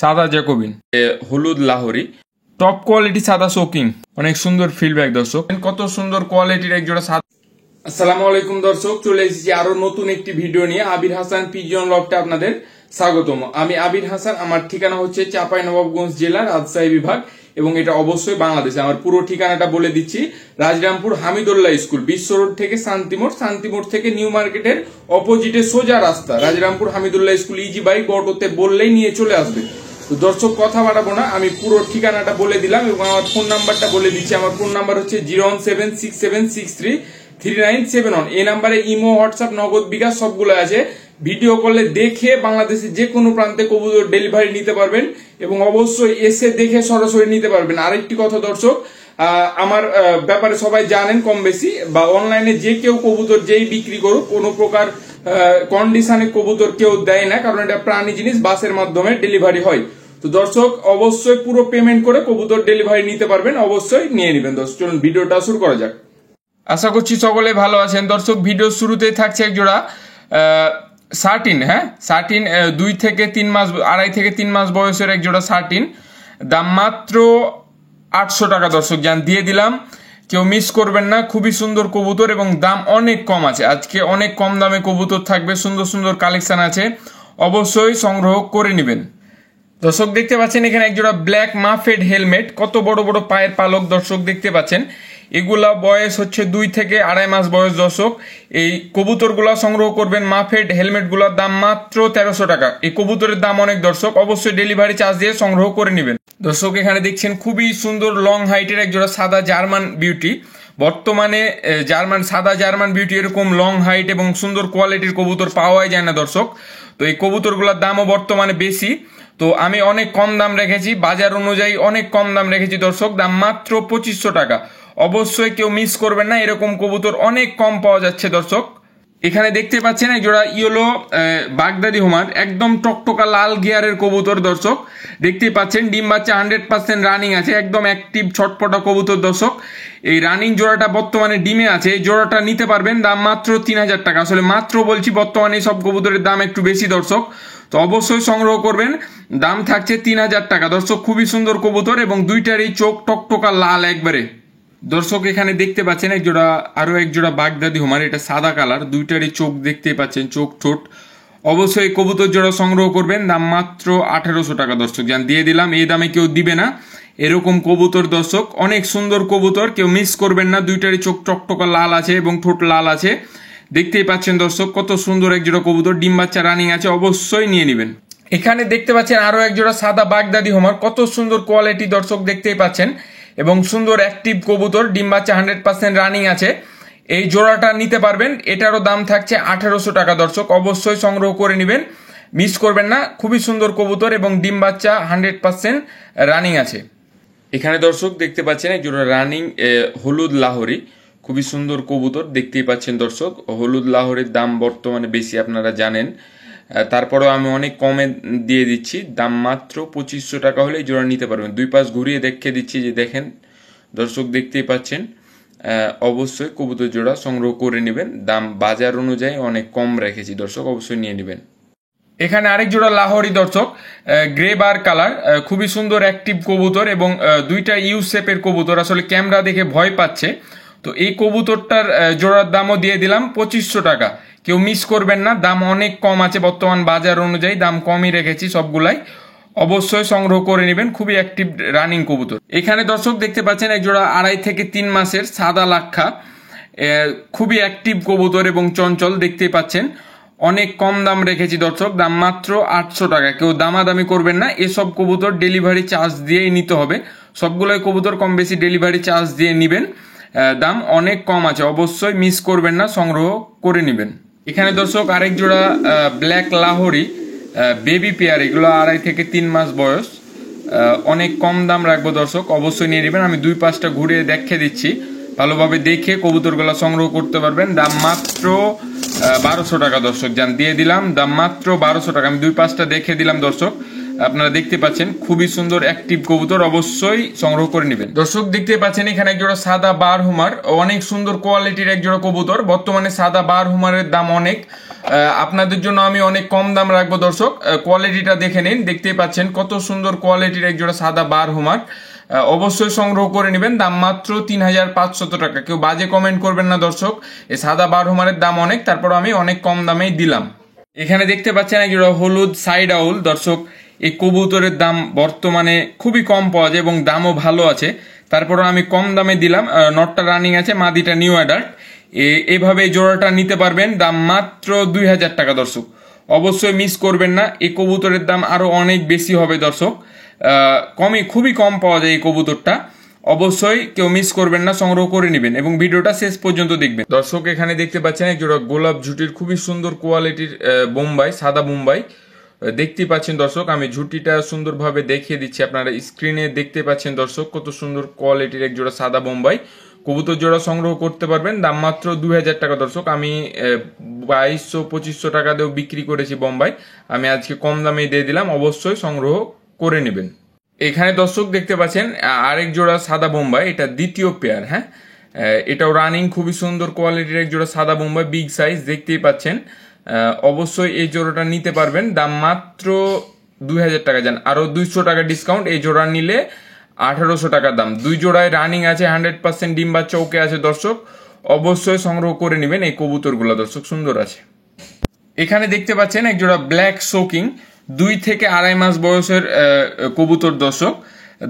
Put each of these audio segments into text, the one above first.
সাদা জ্যাকোবিন, হলুদ Lahori, top quality সাদা শোকিং, অনেক সুন্দর ফিডব্যাক দর্শক। কত সুন্দর কোয়ালিটির এক জোড়া সাদা। আসসালামু আলাইকুম দর্শক, চলে এসেছি আরো নতুন একটি ভিডিও নিয়ে। আবির হাসান পিজিয়ন লফটে আপনাদের স্বাগতম। আমি আবির হাসান, আমার ঠিকানা হচ্ছে চাঁপাইনবাবগঞ্জ জেলার রাজশাহী বিভাগ এবং এটা অবশ্যই বাংলাদেশে। আমার পুরো ঠিকানাটা বলে দিচ্ছি, রাজরামপুর হামিদুল্লাহ স্কুল, বিশ্ব রোড থেকে শান্তিমোড়, শান্তিমোড় থেকে নিউ মার্কেটের অপোজিটে সোজা রাস্তা, Rajrampur Hamidullah school. Easy bike অটোতে বললেই নিয়ে চলে আসবে। তো দর্শক কথা বাড়াবো না, আমি পুরো ঠিকানাটা বলে দিলাম এবং আমার ফোন নাম্বারটা বলে দিচ্ছি। আমার ফোন নাম্বার হচ্ছে 01767633971। এই নাম্বারে ইমো, হোয়াটসঅ্যাপ, নগদ, বিকাশ সবগুলো আছে। ভিডিও কলে দেখে বাংলাদেশের যে কোনো প্রান্তে কবুতর ডেলিভারি নিতে পারবেন এবং অবশ্যই এসে দেখে সরাসরি নিতে পারবেন। আরেকটি কথা দর্শক, আমার ব্যাপারে সবাই জানেন কম বেশি, বা অনলাইনে যে কেউ কবুতর যেই বিক্রি করুক কোনো প্রকার কন্ডিশনে কবুতর কেউ দেয় না, কারণ এটা প্রাণী জিনিস, বাসের মাধ্যমে ডেলিভারি হয়। তো দর্শক অবশ্যই পুরো পেমেন্ট করে কবুতর ডেলিভারি নিতে পারবেন, অবশ্যই নিয়ে নেবেন। দর্শক চলুন ভিডিওটা শুরু করা যাক। আশা করছি সকলে ভালো আছেন। দর্শক ভিডিও শুরুতেই থাকছে এক জোড়া শার্টিন, শার্টিন 2 থেকে 3 মাস, 2.5 থেকে 3 মাস বয়সের এক জোড়া শার্টিন। দাম মাত্র 800 টাকা দর্শক জান, দিয়ে দিলাম, কেউ মিস করবেন না। খুবই সুন্দর কবুতর এবং দাম অনেক কম আছে। আজকে অনেক কম দামে কবুতর থাকবে, সুন্দর সুন্দর কালেকশন আছে, অবশ্যই সংগ্রহ করে নেবেন। দর্শক দেখতে পাচ্ছেন এখানে একজোড়া ব্ল্যাক মাফেড হেলমেট, কত বড় বড় পায়ের পালক দর্শক দেখতে পাচ্ছেন। এগুলা বয়স হচ্ছে 2 থেকে 2.5 মাস বয়স দর্শক। এই কবুতরগুলা সংগ্রহ করবেন। মাফেড হেলমেট গুলার দাম মাত্র 1300 টাকা। এই কবুতরের দাম অনেক দর্শক, অবশ্যই ডেলিভারি চার্জ দিয়ে সংগ্রহ করে নেবেন। দর্শক এখানে দেখছেন খুবই সুন্দর লং হাইটের একজোড়া সাদা জার্মান বিউটি। বর্তমানে সাদা জার্মান বিউটি এরকম লং হাইট এবং সুন্দর কোয়ালিটির কবুতর পাওয়াই যায় না দর্শক। তো এই কবুতরগুলোর দামও বর্তমানে বেশি, তো আমি অনেক কম দাম রেখেছি, বাজার অনুযায়ী অনেক কম দাম রেখেছি দর্শক। দাম মাত্র 2500 টাকা। অবশ্যই কেউ মিস করবেন না, এরকম কবুতর অনেক কম পাওয়া যাচ্ছে দর্শক। এখানে দেখতে পাচ্ছেন এক জোড়া ইয়েলো বাগদাদি হোমার, একদম টকটকা লাল গিয়ারের কবুতর দর্শক। দেখতেই পাচ্ছেন ডিম বাচ্চা 100% রানিং আছে, একদম অ্যাক্টিভ ছটপটা কবুতর দর্শক। এই রানিং জোড়াটা বর্তমানে ডিমে আছে, এই জোড়াটা নিতে পারবেন। দাম মাত্র 3000 টাকা। আসলে মাত্র বলছি, বর্তমানে সব কবুতরের দাম একটু বেশি দর্শক, তো অবশ্যই সংগ্রহ করবেন। দাম থাকছে 3000 টাকা দর্শক। খুবই সুন্দর কবুতর এবং দুইটারই চোখ টকটকা লাল একবারে দর্শক। এখানে দেখতে পাচ্ছেন আরো এক জোড়া বাগদাদি হোমার, এটা সাদা কালার, দুইটারই চোখ দেখতে পাচ্ছেন, চোখ ঠোঁট। অবশ্যই কবুতর জোড়া সংগ্রহ করবেন। দাম মাত্র 1800 টাকা দর্শক জান, দিয়ে দিলাম। এই দামে কেউ দিবে না এরকম কবুতর দর্শক, অনেক সুন্দর কবুতর, কেউ মিস করবেন না। দুইটারই চোখ টকটকা লাল আছে এবং ঠোঁট লাল আছে, দেখতেই পাচ্ছেন দর্শক। কত সুন্দর এক জোড়া কবুতর, ডিম বাচ্চা রানিং আছে, অবশ্যই নিয়ে নেবেন। এখানে দেখতে পাচ্ছেন আরো এক জোড়া সাদা বাগদাদি হোমার, কত সুন্দর কোয়ালিটি দর্শক দেখতেই পাচ্ছেন এবং সুন্দর অ্যাক্টিভ কবুতর, ডিম বাচ্চা 100% রানিং আছে। এই জোড়াটা নিতে পারবেন, এটারও দাম থাকছে 1800 টাকা দর্শক। অবশ্যই সংগ্রহ করে নেবেন, মিস করবেন না। খুবই সুন্দর কবুতর এবং ডিম বাচ্চা 100% রানিং আছে। এখানে দর্শক দেখতে পাচ্ছেন এক জোড়া রানিং হলুদ লাহোরি, খুবই সুন্দর কবুতর দেখতেই পাচ্ছেন দর্শক। হলুদ লাহোরের দাম বর্তমানে বেশি আপনারা জানেন, তারপরেও আমি অনেক কমে দিয়ে দিচ্ছি। দাম মাত্র 2500 টাকা হলে এই জোড়া নিতে পারবেন। দুই পাশ ঘুরিয়ে দেখিয়ে দিচ্ছি, যে দেখেন দর্শক দেখতেই পাচ্ছেন। অবশ্যই কবুতর জোড়া সংগ্রহ করে নেবেন, দাম বাজার অনুযায়ী অনেক কম রেখেছি দর্শক, অবশ্যই নিয়ে নেবেন। এখানে আরেক জোড়া লাহোরি দর্শক, গ্রে বার কালার, খুবই সুন্দর অ্যাক্টিভ কবুতর এবং দুইটা ইউ শেপের কবুতর। আসলে ক্যামেরা দেখে ভয় পাচ্ছে, তো এই কবুতরটার জোড়ার দামও দিয়ে দিলাম 2500 টাকা। কেউ মিস করবেন না, দাম অনেক কম আছে বর্তমান বাজার অনুযায়ী, দাম কমই রেখেছি সবগুলাই, অবশ্যই সংগ্রহ করে নেবেন। খুবই অ্যাক্টিভ রানিং কবুতর। এখানে দর্শক দেখতে পাচ্ছেন এক জোড়া 2.5 থেকে 3 মাসের সাদা লাক্ষা, খুবই অ্যাক্টিভ কবুতর এবং চঞ্চল দেখতেই পাচ্ছেন। অনেক কম দাম রেখেছি দর্শক, দাম মাত্র 800 টাকা। কেউ দামাদামি করবেন না, এসব কবুতর ডেলিভারি চার্জ দিয়েই নিতে হবে। সবগুলোই কবুতর কম বেশি ডেলিভারি চার্জ দিয়ে নেবেন, দাম অনেক কম আছে, অবশ্যই মিস করবেন না, সংগ্রহ করে নেবেন। এখানে দর্শক আরেক জোড়া ব্ল্যাক লাহোরি বেবি পেয়ার, এগুলো 2.5 থেকে 3 মাস বয়স, অনেক কম দাম রাখবো দর্শক, অবশ্যই নিয়ে নেবেন। আমি দুই পাশটা ঘুরে দেখিয়ে দিচ্ছি, ভালোভাবে দেখে কবুতরগুলো সংগ্রহ করতে পারবেন। দাম মাত্র 1200 টাকা দর্শক জান, দিয়ে দিলাম। দাম মাত্র 1200 টাকা। আমি দুই পাশটা দেখে দিলাম দর্শক, আপনারা দেখতে পাচ্ছেন খুবই সুন্দর অ্যাক্টিভ কবুতর, অবশ্যই সংগ্রহ করে নেবেন। দর্শক দেখতে পাচ্ছেন এখানে একজোড়া সাদা বারহুমার, অনেক সুন্দর কোয়ালিটির একজোড়া কবুতর। বর্তমানে সাদা বারহুমারের দাম অনেক, আপনাদের জন্য আমি অনেক কম দাম রাখবো দর্শক। কোয়ালিটিটা দেখে নিন, দেখতেই পাচ্ছেন কত সুন্দর কোয়ালিটির একজোড়া সাদা বারহুমার, অবশ্যই সংগ্রহ করে নেবেন। দাম মাত্র 3500 টাকা। কেউ বাজে কমেন্ট করবেন না দর্শক, এই সাদা বারহুমারের দাম অনেক, তারপর আমি অনেক কম দামেই দিলাম। এখানে দেখতে পাচ্ছেন একজোড়া হলুদ সাইড আউল। দর্শক এই কবুতরের দাম বর্তমানে খুবই কম পাওয়া যায় এবং দামও ভালো আছে, তারপরও আমি কম দামে দিলাম। নটটা রানিং আছে, মাদিটা নিউ অ্যাডাল্ট। এইভাবে এই জোড়াটা নিতে পারবেন, দাম মাত্র 2000 টাকা। দর্শক অবশ্যই মিস করবেন না, এই কবুতরের দাম আরো অনেক বেশি হবে দর্শক, খুবই কম পাওয়া যায় এই কবুতরটা। অবশ্যই কেউ মিস করবেন না, সংগ্রহ করে নেবেন এবং ভিডিওটা শেষ পর্যন্ত দেখবেন। দর্শক এখানে দেখতে পাচ্ছেন একজোড়া গোলাপ ঝুটির খুবই সুন্দর কোয়ালিটির বোম্বাই, সাদা বোম্বাই দেখতে পাচ্ছেন দর্শক। আমি ঝুটিটা সুন্দরভাবে দেখিয়ে দিচ্ছি, আপনারা স্ক্রিনে দেখতে পাচ্ছেন দর্শক কত সুন্দর কোয়ালিটির একজোড়া সাদা বোম্বাই কবুতর জোড়া সংগ্রহ করতে পারবেন। দাম মাত্র 2000 টাকা দর্শক। আমি 2200-2500 টাকা দিয়েও বিক্রি করেছি বোম্বাই, আমি আজকে কম দামে দিয়ে দিলাম, অবশ্যই সংগ্রহ করে নেবেন। এখানে দর্শক দেখতে পাচ্ছেন আরেক জোড়া সাদা বোম্বাই, এটা দ্বিতীয় পেয়ার। হ্যাঁ, এটাও রানিং, খুবই সুন্দর কোয়ালিটির এক জোড়া সাদা বোম্বাই, বিগ সাইজ দেখতেই পাচ্ছেন। অবশ্যই এই জোড়াটা নিতে পারবেন, দাম মাত্র 2000 টাকা। যান আরো 200 টাকা ডিসকাউন্ট, এই জোড়া নিলে 1800 টাকা দাম। দুই জোড়ায় রানিং আছে, 100% ডিম বাচ্চা ওকে আছে দর্শক, অবশ্যই সংগ্রহ করে নেবেন। এই কবুতরগুলো দর্শক সুন্দর আছে। এখানে দেখতে পাচ্ছেন এক জোড়া ব্ল্যাক শোকিং, 2 থেকে 2.5 মাস বয়সের কবুতর দর্শক,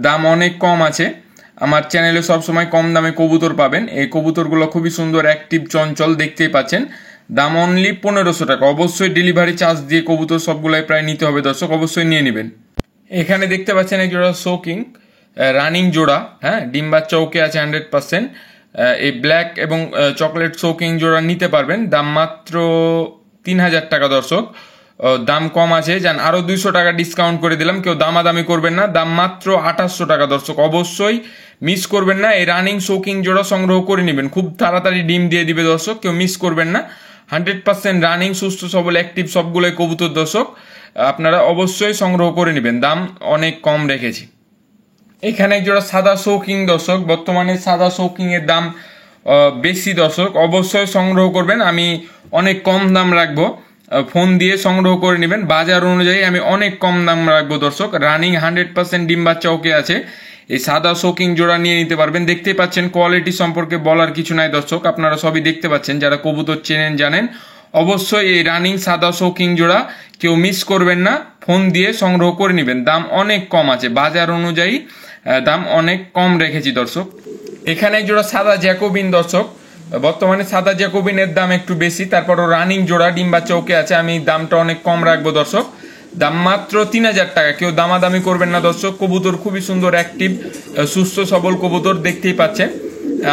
দাম অনেক কম আছে। আমার চ্যানেলে সবসময় কম দামে কবুতর পাবেন। এই কবুতরগুলো খুবই সুন্দর, অ্যাক্টিভ, চঞ্চল দেখতেই পাচ্ছেন। দাম অনলি 1500 টাকা। অবশ্যই ডেলিভারি চার্জ দিয়ে কবুতর সবগুলাই প্রায় নিতে হবে দর্শক, অবশ্যই নিয়ে নেবেন। এখানে দেখতে পাচ্ছেন এক জোড়া শোকিং, রানিং জোড়া। হ্যাঁ, ডিম বাচ্চা ওকে আছে 100%। এই ব্ল্যাক এবং চকলেট শোকিং জোড়া নিতে পারবেন, দাম মাত্র 3000 টাকা দর্শক। দাম কম আছে, যান আরো 200 টাকা ডিসকাউন্ট করে দিলাম, কেউ দামাদামি করবেন না। দাম মাত্র 2800 টাকা দর্শক, অবশ্যই মিস করবেন না। এই রানিং শোকিং জোড়া সংগ্রহ করে নেবেন, খুব তাড়াতাড়ি ডিম দিয়ে দিবে দর্শক, কেউ মিস করবেন না। 100% রানিং, সুস্থ সবল, অ্যাক্টিভ সবগুলোই কবুতর দর্শক, আপনারা অবশ্যই সংগ্রহ করে নেবেন, দাম অনেক কম রেখেছি। এখানে এক জোড়া সাদা শৌকিং দর্শক, বর্তমানে সাদা শৌকিং এর দাম বেশি দর্শক, অবশ্যই সংগ্রহ করবেন, আমি অনেক কম দাম রাখবো, ফোন দিয়ে সংগ্রহ করে নেবেন। বাজার অনুযায়ী আমি অনেক কম দাম রাখবো দর্শক। রানিং 100% ডিম বাচ্চা ওকে আছে, এই সাদা শৌকিং জোড়া নিয়ে নিতে পারবেন। দেখতে পাচ্ছেন কোয়ালিটি সম্পর্কে বলার কিছু নাই দর্শক, আপনারা সবই দেখতে পাচ্ছেন, যারা কবুতর চেনেন জানেন। অবশ্যই এই রানিং সাদা শৌকিং জোড়া কেউ মিস করবেন না, ফোন দিয়ে সংগ্রহ করে নেবেন, দাম অনেক কম আছে, বাজার অনুযায়ী দাম অনেক কম রেখেছি দর্শক। এখানে জোড়া সাদা জ্যাকোবিন দর্শক, বর্তমানে সাদা জ্যাকোবিনের দাম একটু বেশি, তারপরও রানিং জোড়া, ডিম বাচ্চা ওকে আছে, আমি দামটা অনেক কম রাখবো দর্শক। দাম মাত্র 3000 টাকা, কেউ দামাদামি করবেন না দর্শক। কবুতর খুবই সুন্দর, অ্যাক্টিভ, সুস্থ সবল কবুতর দেখতেই পাচ্ছেন,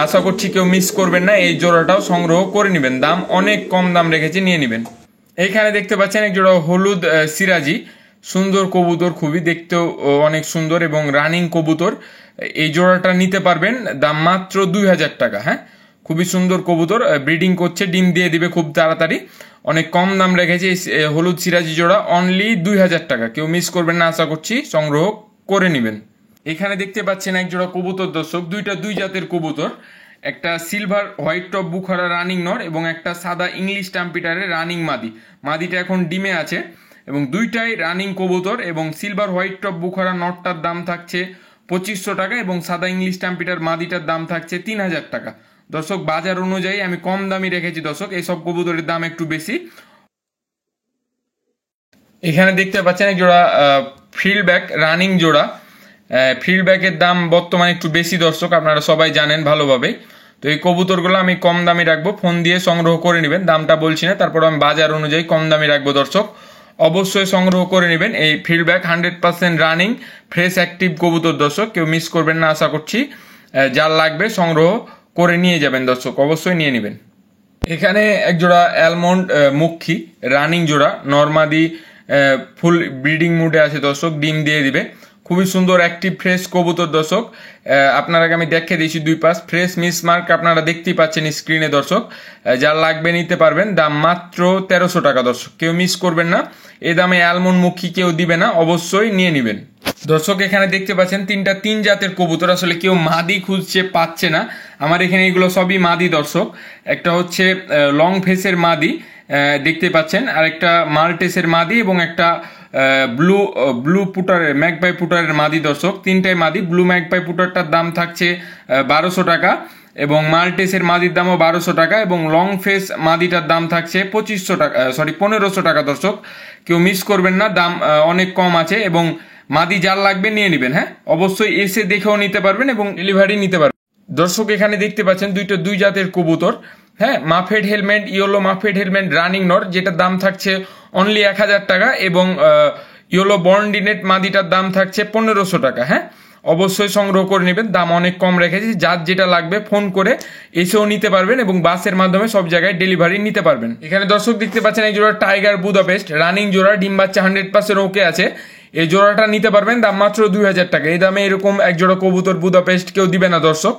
আশা করছি কেউ মিস করবেন না। এই জোড়াটাও সংগ্রহ করে নেবেন, দাম অনেক কম দাম রেখেছি, নিয়ে নেবেন। এইখানে দেখতে পাচ্ছেন এক জোড়া হলুদ সিরাজি, সুন্দর কবুতর, খুবই দেখতেও অনেক সুন্দর এবং রানিং কবুতর। এই জোড়াটা নিতে পারবেন, দাম মাত্র 2000 টাকা। হ্যাঁ, খুবই সুন্দর কবুতর, ব্রিডিং করছে, ডিম দিয়ে দিবে খুব তাড়াতাড়ি, অনেক কম দাম রেখেছে। হলুদ সিরাজি জোড়া অনলি 2000 টাকা, কেউ মিস করবেন না, আশা করছি সংগ্রহ করে নেবেন। এখানে দেখতে পাচ্ছেন এক জোড়া কবুতর দর্শক, দুই জাতের কবুতর, একটা silver white top Bukhara running নর এবং একটা সাদা ইংলিশ টাম্পিটারের রানিং মাদি। মাদিটা এখন ডিমে আছে এবং দুইটাই রানিং কবুতর, এবং সিলভার হোয়াইট টপ বুখারা নটটার দাম থাকছে 2500 টাকা এবং সাদা ইংলিশ টাম্পিটার মাদিটার দাম থাকছে 3000 টাকা দর্শক। বাজার অনুযায়ী আমি কম দামি রেখেছি দর্শক, এইসব কবুতরের দাম একটু বেশি। এখানে দেখতে পাচ্ছেন এক জোড়া ফিল্ড ব্যাক রানিং জোড়া, ফিল্ড ব্যাকের দাম বর্তমানে একটু বেশি দর্শক, আপনারা সবাই জানেন ভালোভাবে। তো এই কবুতরগুলো আমি কম দামি রাখবো, ফোন দিয়ে সংগ্রহ করে নেবেন, দামটা বলছি না, তারপর আমি বাজার অনুযায়ী কম দামি রাখবো দর্শক, অবশ্যই সংগ্রহ করে নেবেন। এই field back 100% running fresh active কবুতর দর্শক, কেউ মিস করবেন না, আশা করছি যার লাগবে সংগ্রহ করে নিয়ে যাবেন দর্শক, অবশ্যই নিয়ে নেবেন। এখানে এক জোড়া অ্যালমন্ড মুখী রানিং জোড়া, নরমাদি ফুল ব্রিডিং মুডে আছে দর্শক, ডিম দিয়ে দিবে, খুবই সুন্দর অ্যাক্টিভ ফ্রেশ কবুতর দর্শক। আপনারাকে আমি দেখিয়ে দিয়েছি দুই পাশ ফ্রেশ মিস মার্ক আপনারা দেখতেই পাচ্ছেন স্ক্রিনে দর্শক। যার লাগবে নিতে পারবেন, দাম মাত্র 1300 টাকা দর্শক, কেউ মিস করবেন না। এই দামে অ্যালমন্ড মুখী কেউ দিবে না, অবশ্যই নিয়ে নেবেন দর্শক। এখানে দেখতে পাচ্ছেন তিন জাতের কবুতর, আসলে কেউ মাদি খুঁজছে পাচ্ছে না, আমার এখানে এগুলো সবই মাদি দর্শক। একটা হচ্ছে লং ফেসের মাদি দেখতে পাচ্ছেন, আর একটা মাল্টেসের মাদি এবং একটা ব্লু পুটারের ম্যাকপাই পুটারের মাদি দর্শক। তিনটাই মাদি। ব্লু ম্যাকপাই পুটারটার দাম থাকছে 1200 টাকা এবং মাল্টেসের মাদির দামও 1200 টাকা এবং লং ফেস মাদিটার দাম থাকছে 2500 টাকা, 1500 টাকা দর্শক, কেউ মিস করবেন না, দাম অনেক কম আছে এবং মাদি যার লাগবে নিয়ে নেবেন। হ্যাঁ, অবশ্যই এসে দেখেও নিতে পারবেন এবং ডেলিভারি নিতে পারবেন দর্শক। এখানে দেখতে পাচ্ছেন দুই জাতের কবুতর। হ্যাঁ, muffed helmet, yellow muffed helmet running not, যেটার দাম থাকছে অনলি 1000 টাকা এবং ইয়েলো বর্নডিনেট মাদিটার দাম থাকছে 1500 টাকা। হ্যাঁ, অবশ্যই সংগ্রহ করে নেবেন, দাম অনেক কম রেখেছি। যার যেটা লাগবে ফোন করে এসেও নিতে পারবেন এবং বাসের মাধ্যমে সব জায়গায় ডেলিভারি নিতে পারবেন। এখানে দর্শক দেখতে পাচ্ছেন এই জোড়া টাইগার বুদাপেস্ট রানিং জোড়া, ডিম বাচ্চা 100% ওকে আছে। এই জোড়াটা নিতে পারবেন, দাম মাত্র 2000 টাকা। এই দামে এরকম এক জোড়া কবুতর বুদাপেস্ট কেউ দিবে না দর্শক।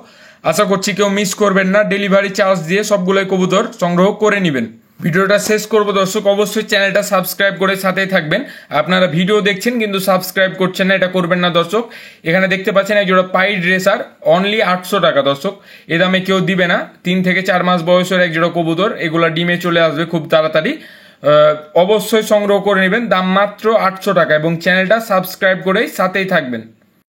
আশা করছি কেউ মিস করবেন না, ডেলিভারি চার্জ দিয়ে সবগুলোই কবুতর সংগ্রহ করে নেবেন। ভিডিওটা শেষ করবো দর্শক, অবশ্যই চ্যানেলটা সাবস্ক্রাইব করে সাথেই থাকবেন। আপনারা ভিডিও দেখছেন কিন্তু সাবস্ক্রাইব করছেন না, এটা করবেন না দর্শক। এখানে দেখতে পাচ্ছেন এক জোড়া পাই ড্রেসার অনলি 800 টাকা দর্শক, এ দামে কেউ দিবে না। 3 থেকে 4 মাস বয়সের এক জোড়া কবুতর, এগুলা ডিমে চলে আসবে খুব তাড়াতাড়ি, অবশ্যই সংগ্রহ করে নেবেন, দাম মাত্র 800 টাকা এবং চ্যানেলটা সাবস্ক্রাইব করেই সাথেই থাকবেন।